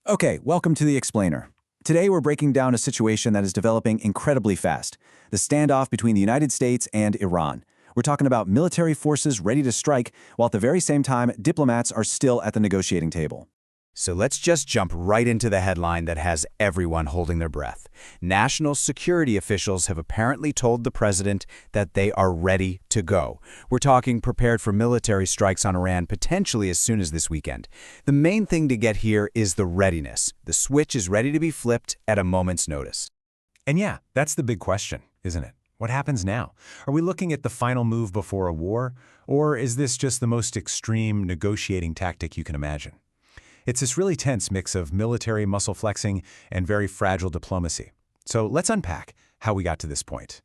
Okay, welcome to The Explainer. Today we're breaking down a situation that is developing incredibly fast, the standoff between the United States and Iran. We're talking about military forces ready to strike, while at the very same time, diplomats are still at the negotiating table. So let's just jump right into the headline that has everyone holding their breath. National security officials have apparently told the president that they are ready to go. We're talking prepared for military strikes on Iran potentially as soon as this weekend. The main thing to get here is the readiness. The switch is ready to be flipped at a moment's notice. And yeah, that's the big question, isn't it? What happens now? Are we looking at the final move before a war? Or is this just the most extreme negotiating tactic you can imagine? It's this really tense mix of military muscle flexing and very fragile diplomacy. So let's unpack how we got to this point.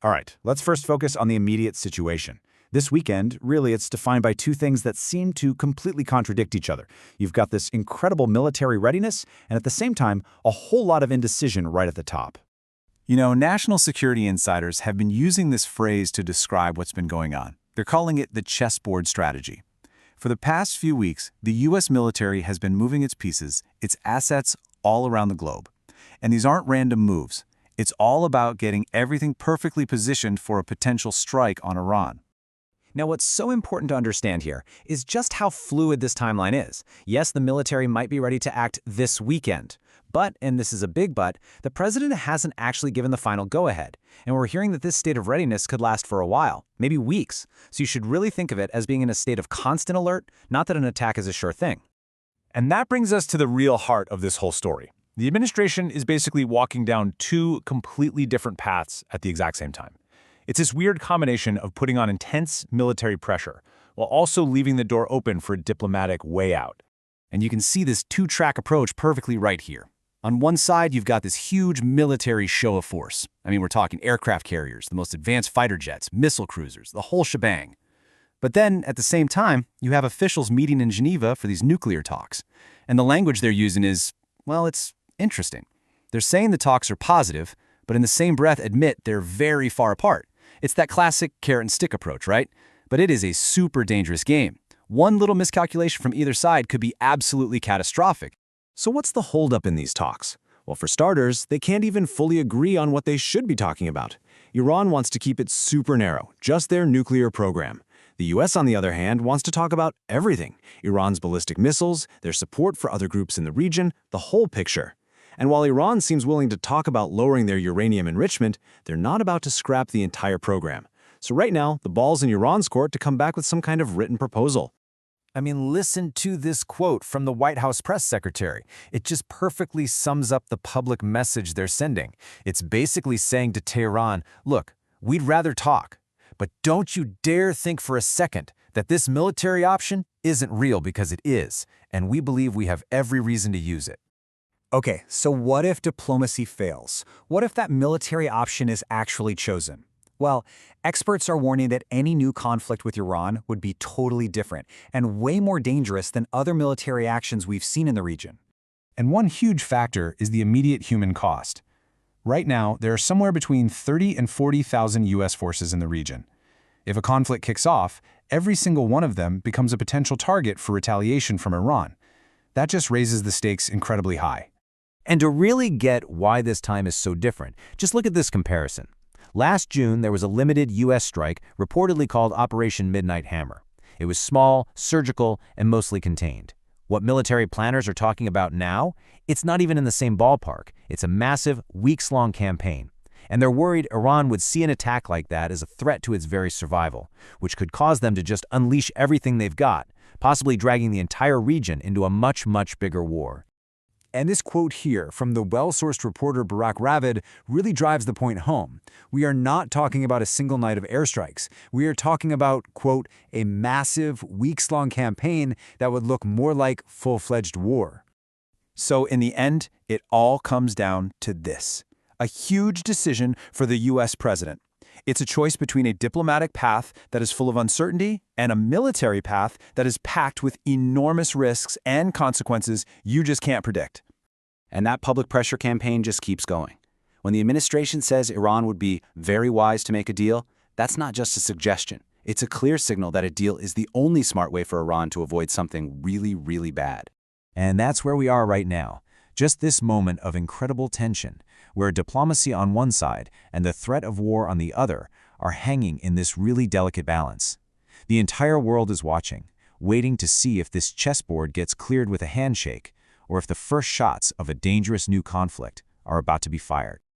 All right, let's first focus on the immediate situation. This weekend, really, it's defined by two things that seem to completely contradict each other. You've got this incredible military readiness, and at the same time, a whole lot of indecision right at the top. You know, national security insiders have been using this phrase to describe what's been going on. They're calling it the chessboard strategy. For the past few weeks, the U.S. military has been moving its pieces, its assets, all around the globe. And these aren't random moves. It's all about getting everything perfectly positioned for a potential strike on Iran. Now, what's so important to understand here is just how fluid this timeline is. Yes, the military might be ready to act this weekend. But, and this is a big but, the president hasn't actually given the final go-ahead. And we're hearing that this state of readiness could last for a while, maybe weeks. So you should really think of it as being in a state of constant alert, not that an attack is a sure thing. And that brings us to the real heart of this whole story. The administration is basically walking down two completely different paths at the exact same time. It's this weird combination of putting on intense military pressure while also leaving the door open for a diplomatic way out. And you can see this two-track approach perfectly right here. On one side, you've got this huge military show of force. I mean, we're talking aircraft carriers, the most advanced fighter jets, missile cruisers, the whole shebang. But then, at the same time, you have officials meeting in Geneva for these nuclear talks. And the language they're using is, well, it's interesting. They're saying the talks are positive, but in the same breath admit they're very far apart. It's that classic carrot and stick approach, right? But it is a super dangerous game. One little miscalculation from either side could be absolutely catastrophic. So what's the holdup in these talks? Well, for starters, they can't even fully agree on what they should be talking about. Iran wants to keep it super narrow, just their nuclear program. The US, on the other hand, wants to talk about everything. Iran's ballistic missiles, their support for other groups in the region, the whole picture. And while Iran seems willing to talk about lowering their uranium enrichment, they're not about to scrap the entire program. So right now, the ball's in Iran's court to come back with some kind of written proposal. I mean, listen to this quote from the White House press secretary. It just perfectly sums up the public message they're sending. It's basically saying to Tehran, look, we'd rather talk, but don't you dare think for a second that this military option isn't real, because it is, and we believe we have every reason to use it. Okay, so what if diplomacy fails? What if that military option is actually chosen? Well, experts are warning that any new conflict with Iran would be totally different and way more dangerous than other military actions we've seen in the region. And one huge factor is the immediate human cost. Right now, there are somewhere between 30 and 40,000 U.S. forces in the region. If a conflict kicks off, every single one of them becomes a potential target for retaliation from Iran. That just raises the stakes incredibly high. And to really get why this time is so different, just look at this comparison. Last June, there was a limited U.S. strike reportedly called Operation Midnight Hammer. It was small, surgical, and mostly contained. What military planners are talking about now, it's not even in the same ballpark. It's a massive, weeks-long campaign. And they're worried Iran would see an attack like that as a threat to its very survival, which could cause them to just unleash everything they've got, possibly dragging the entire region into a much, much bigger war. And this quote here from the well-sourced reporter Barak Ravid really drives the point home. We are not talking about a single night of airstrikes. We are talking about, quote, a massive, weeks-long campaign that would look more like full-fledged war. So in the end, it all comes down to this: a huge decision for the U.S. president. It's a choice between a diplomatic path that is full of uncertainty and a military path that is packed with enormous risks and consequences you just can't predict. And that public pressure campaign just keeps going. When the administration says Iran would be very wise to make a deal, that's not just a suggestion. It's a clear signal that a deal is the only smart way for Iran to avoid something really, really bad. And that's where we are right now. Just this moment of incredible tension, where diplomacy on one side and the threat of war on the other are hanging in this really delicate balance. The entire world is watching, waiting to see if this chessboard gets cleared with a handshake, or if the first shots of a dangerous new conflict are about to be fired.